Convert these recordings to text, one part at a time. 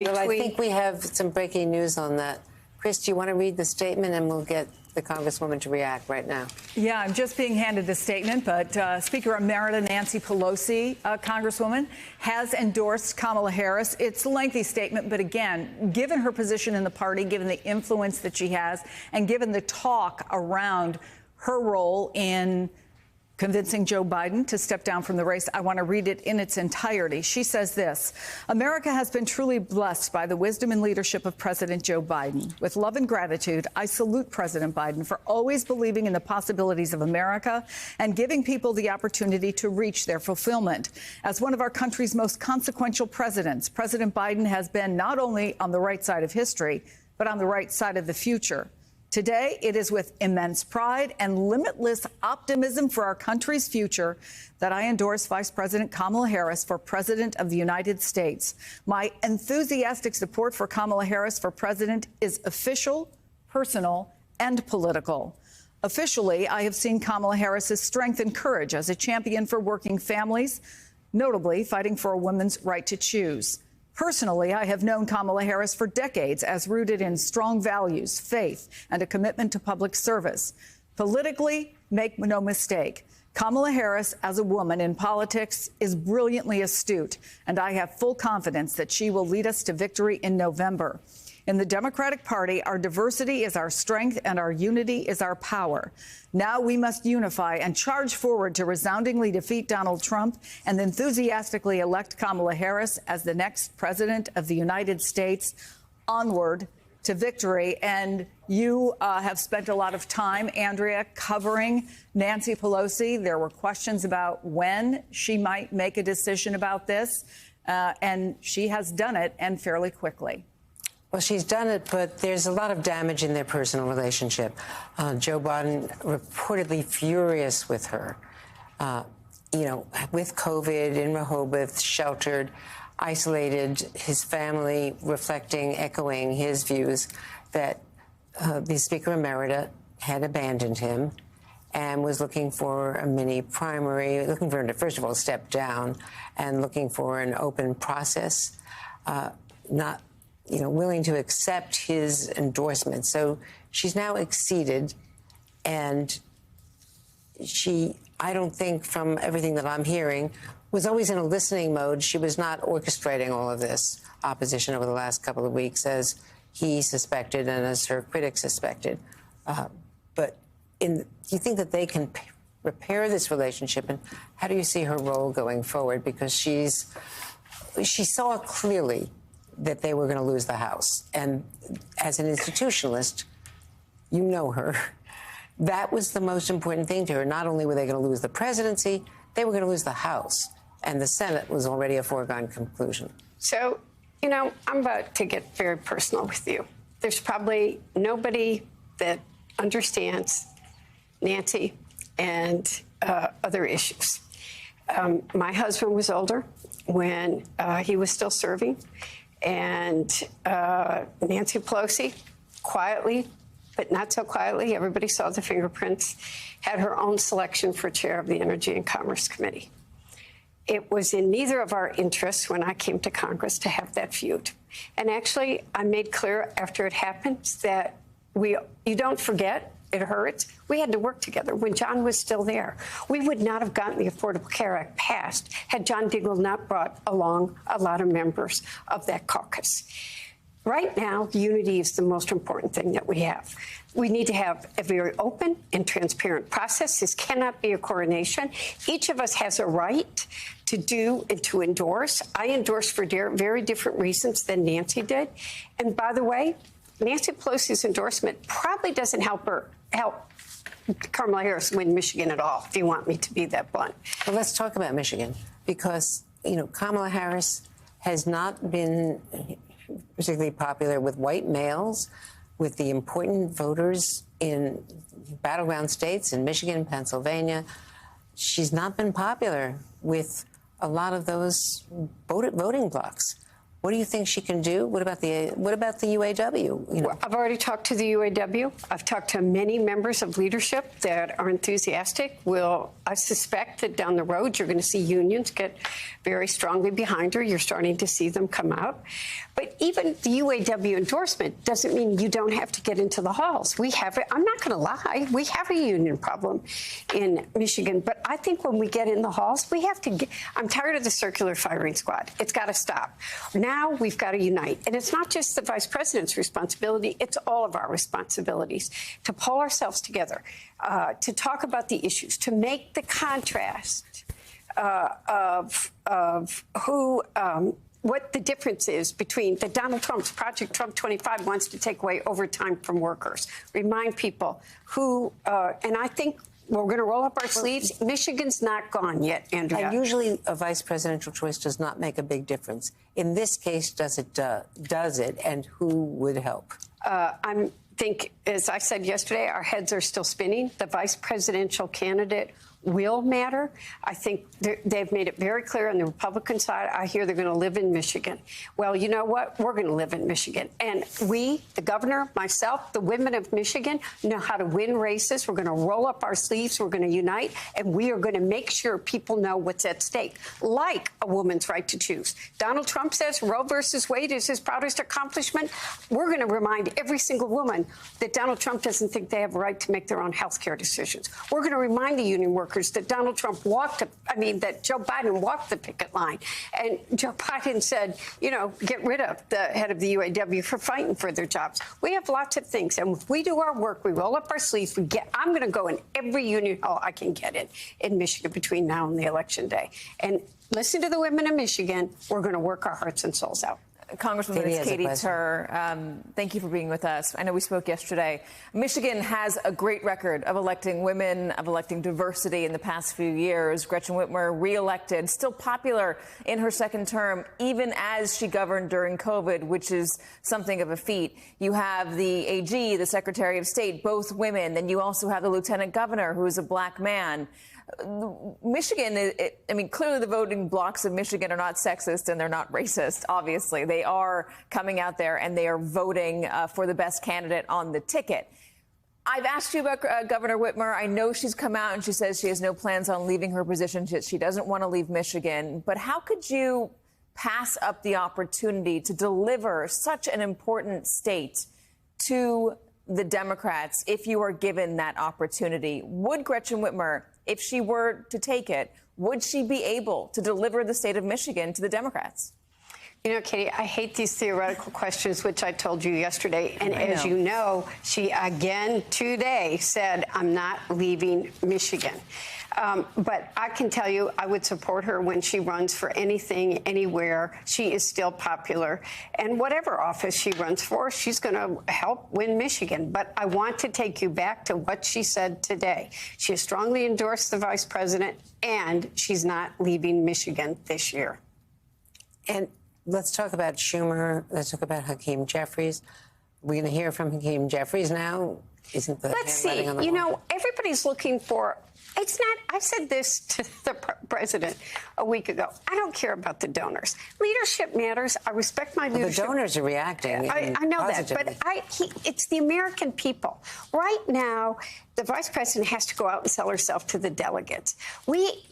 Well, I think we have some breaking news on that. Chris, do you want to read the statement, and we'll get the Congresswoman to react right now? Yeah, I'm just being handed the statement, but Speaker Emerita Nancy Pelosi, Congresswoman, has endorsed Kamala Harris. It's a lengthy statement, but again, given her position in the party, given the influence that she has, and given the talk around her role in convincing Joe Biden to step down from the race, I want to read it in its entirety. She says this: America has been truly blessed by the wisdom and leadership of President Joe Biden. With love and gratitude, I salute President Biden for always believing in the possibilities of America and giving people the opportunity to reach their fulfillment. As one of our country's most consequential presidents, President Biden has been not only on the right side of history, but on the right side of the future. Today, it is with immense pride and limitless optimism for our country's future that I endorse Vice President Kamala Harris for President of the United States. My enthusiastic support for Kamala Harris for President is official, personal, and political. Officially, I have seen Kamala Harris's strength and courage as a champion for working families, notably fighting for a woman's right to choose. Personally, I have known Kamala Harris for decades as rooted in strong values, faith, and a commitment to public service. Politically, make no mistake, Kamala Harris, as a woman in politics, is brilliantly astute, and I have full confidence that she will lead us to victory in November. In the Democratic Party, our diversity is our strength and our unity is our power. Now we must unify and charge forward to resoundingly defeat Donald Trump and enthusiastically elect Kamala Harris as the next president of the United States. Onward to victory. And you have spent a lot of time, Andrea, covering Nancy Pelosi. There were questions about when she might make a decision about this, and she has done it, and fairly quickly. Well, she's done it, but there's a lot of damage in their personal relationship. Joe Biden reportedly furious with her, with COVID in Rehoboth, sheltered, isolated, his family echoing his views that the Speaker Emerita had abandoned him and was looking for a mini primary, looking for him to, first of all, step down and looking for an open process, not willing to accept his endorsement. So she's now acceded, and I don't think, from everything that I'm hearing, was always in a listening mode. She was not orchestrating all of this opposition over the last couple of weeks, as he suspected and as her critics suspected. But do you think that they can repair this relationship, and how do you see her role going forward? Because she saw clearly that they were going to lose the House. And as an institutionalist, you know her. That was the most important thing to her. Not only were they going to lose the presidency, they were going to lose the House. And the Senate was already a foregone conclusion. So, I'm about to get very personal with you. There's probably nobody that understands Nancy and other issues. My husband was older when he was still serving. And Nancy Pelosi, quietly, but not so quietly, everybody saw the fingerprints, had her own selection for chair of the Energy and Commerce Committee. It was in neither of our interests when I came to Congress to have that feud. And actually, I made clear after it happened that you don't forget. It hurts. We had to work together when John was still there. We would not have gotten the Affordable Care Act passed had John Dingell not brought along a lot of members of that caucus. Right now, unity is the most important thing that we have. We need to have a very open and transparent process. This cannot be a coronation. Each of us has a right to do and to endorse. I endorse for very different reasons than Nancy did. And by the way, Nancy Pelosi's endorsement probably doesn't help Kamala Harris win Michigan at all, if you want me to be that blunt. Well, let's talk about Michigan, because, Kamala Harris has not been particularly popular with white males, with the important voters in battleground states in Michigan, Pennsylvania. She's not been popular with a lot of those voting blocs. What do you think she can do? What about the UAW? You know? Well, I've already talked to the UAW. I've talked to many members of leadership that are enthusiastic. I suspect that down the road you're going to see unions get very strongly behind her. You're starting to see them come out. But even the UAW endorsement doesn't mean you don't have to get into the halls. We have it. I'm not going to lie. We have a union problem in Michigan. But I think when we get in the halls, we have to I'm tired of the circular firing squad. It's got to stop. Now we've got to unite. And it's not just the vice president's responsibility. It's all of our responsibilities to pull ourselves together, to talk about the issues, to make the contrast of what the difference is between that Donald Trump's Project Trump 25 wants to take away overtime from workers. Remind people who, and I think we're going to roll up our sleeves. Michigan's not gone yet, Andrea. And usually a vice presidential choice does not make a big difference. In this case, does it, and who would help? I think, as I said yesterday, our heads are still spinning. The vice presidential candidate will matter. I think they've made it very clear on the Republican side. I hear they're going to live in Michigan. Well, you know what? We're going to live in Michigan. And we, the governor, myself, the women of Michigan, know how to win races. We're going to roll up our sleeves. We're going to unite. And we are going to make sure people know what's at stake, like a woman's right to choose. Donald Trump says Roe versus Wade is his proudest accomplishment. We're going to remind every single woman that Donald Trump doesn't think they have a right to make their own health care decisions. We're going to remind the union workers that Donald Trump that Joe Biden walked the picket line. And Joe Biden said, get rid of the head of the UAW for fighting for their jobs. We have lots of things. And if we do our work, we roll up our sleeves, I'm going to go in every union hall I can get in Michigan between now and the election day. And listen to the women of Michigan. We're going to work our hearts and souls out. Congresswoman, it's Katie Tur. Thank you for being with us. I know we spoke yesterday. Michigan has a great record of electing women, of electing diversity in the past few years. Gretchen Whitmer, reelected, still popular in her second term, even as she governed during COVID, which is something of a feat. You have the AG, the Secretary of State, both women. Then you also have the Lieutenant Governor, who is a black man. Michigan, clearly the voting blocs of Michigan are not sexist and they're not racist, obviously. They are coming out there and they are voting for the best candidate on the ticket. I've asked you about Governor Whitmer. I know she's come out and she says she has no plans on leaving her position. She doesn't want to leave Michigan. But how could you pass up the opportunity to deliver such an important state to the Democrats if you are given that opportunity? Would Gretchen Whitmer, if she were to take it, would she be able to deliver the state of Michigan to the Democrats? Katie, I hate these theoretical questions, which I told you yesterday. And as you know, she again today said, I'm not leaving Michigan. But I can tell you, I would support her when she runs for anything, anywhere. She is still popular. And whatever office she runs for, she's going to help win Michigan. But I want to take you back to what she said today. She has strongly endorsed the vice president, and she's not leaving Michigan this year. And let's talk about Schumer. Let's talk about Hakeem Jeffries. We're going to hear from Hakeem Jeffries now. Isn't the Let's see. Everybody's looking for. It's not. I said this to the president a week ago. I don't care about the donors. Leadership matters. I respect my leadership. The donors are reacting. I know positively. that, but it's the American people. Right now, the vice president has to go out and sell herself to the delegates. We,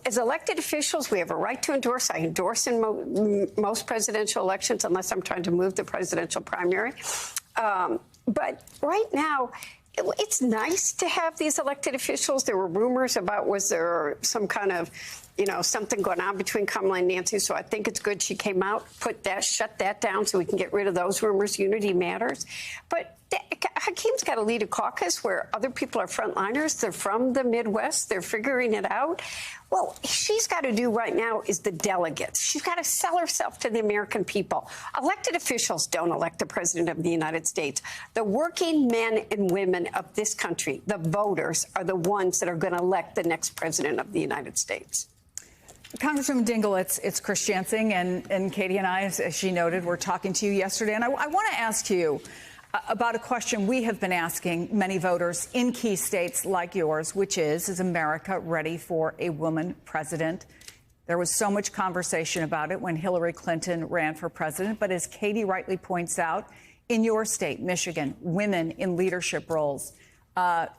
as elected officials, we have a right to endorse. I endorse in most presidential elections, unless I'm trying to move the presidential primary. But right now, it's nice to have these elected officials. There were rumors about was there some kind of, something going on between Kamala and Nancy. So I think it's good she came out, shut that down so we can get rid of those rumors. Unity matters. But Hakeem's got to lead a caucus where other people are frontliners. They're from the Midwest. They're figuring it out. Well, she's got to do right now is the delegates. She's got to sell herself to the American people. Elected officials don't elect the president of the United States. The working men and women of this country, the voters, are the ones that are going to elect the next president of the United States. Congresswoman Dingell, it's Chris Jansing, and Katie and I, as she noted, were talking to you yesterday. And I want to ask you about a question we have been asking many voters in key states like yours, which is America ready for a woman president? There was so much conversation about it when Hillary Clinton ran for president. But as Katie rightly points out, in your state, Michigan, women in leadership roles.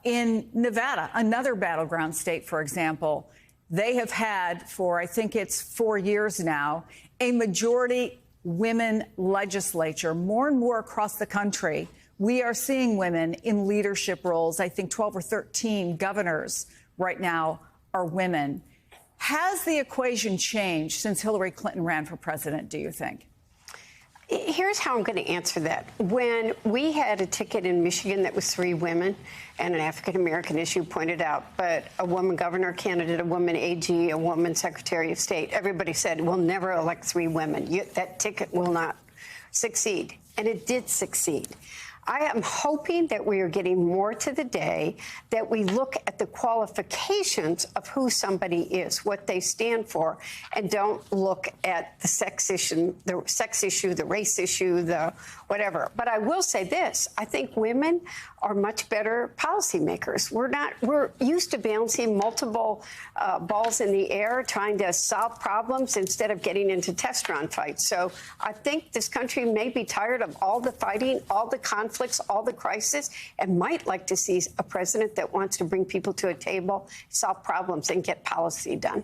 In Nevada, another battleground state, for example, they have had for, I think it's 4 years now, a majority women legislature. More and more across the country, we are seeing women in leadership roles. I think 12 or 13 governors right now are women. Has the equation changed since Hillary Clinton ran for president, do you think? Here's how I'm going to answer that. When we had a ticket in Michigan that was 3 women and an African-American issue pointed out, but a woman governor candidate, a woman AG, a woman secretary of state, everybody said, we'll never elect 3 women. That ticket will not succeed. And it did succeed. I am hoping that we are getting more to the day that we look at the qualifications of who somebody is, what they stand for, and don't look at the sex issue, the race issue, the whatever. But I will say this. I think women are much better policymakers. We're used to balancing multiple balls in the air, trying to solve problems instead of getting into test-run fights. So I think this country may be tired of all the fighting, all the conflicts, all the crisis, and might like to see a president that wants to bring people to a table, solve problems, and get policy done.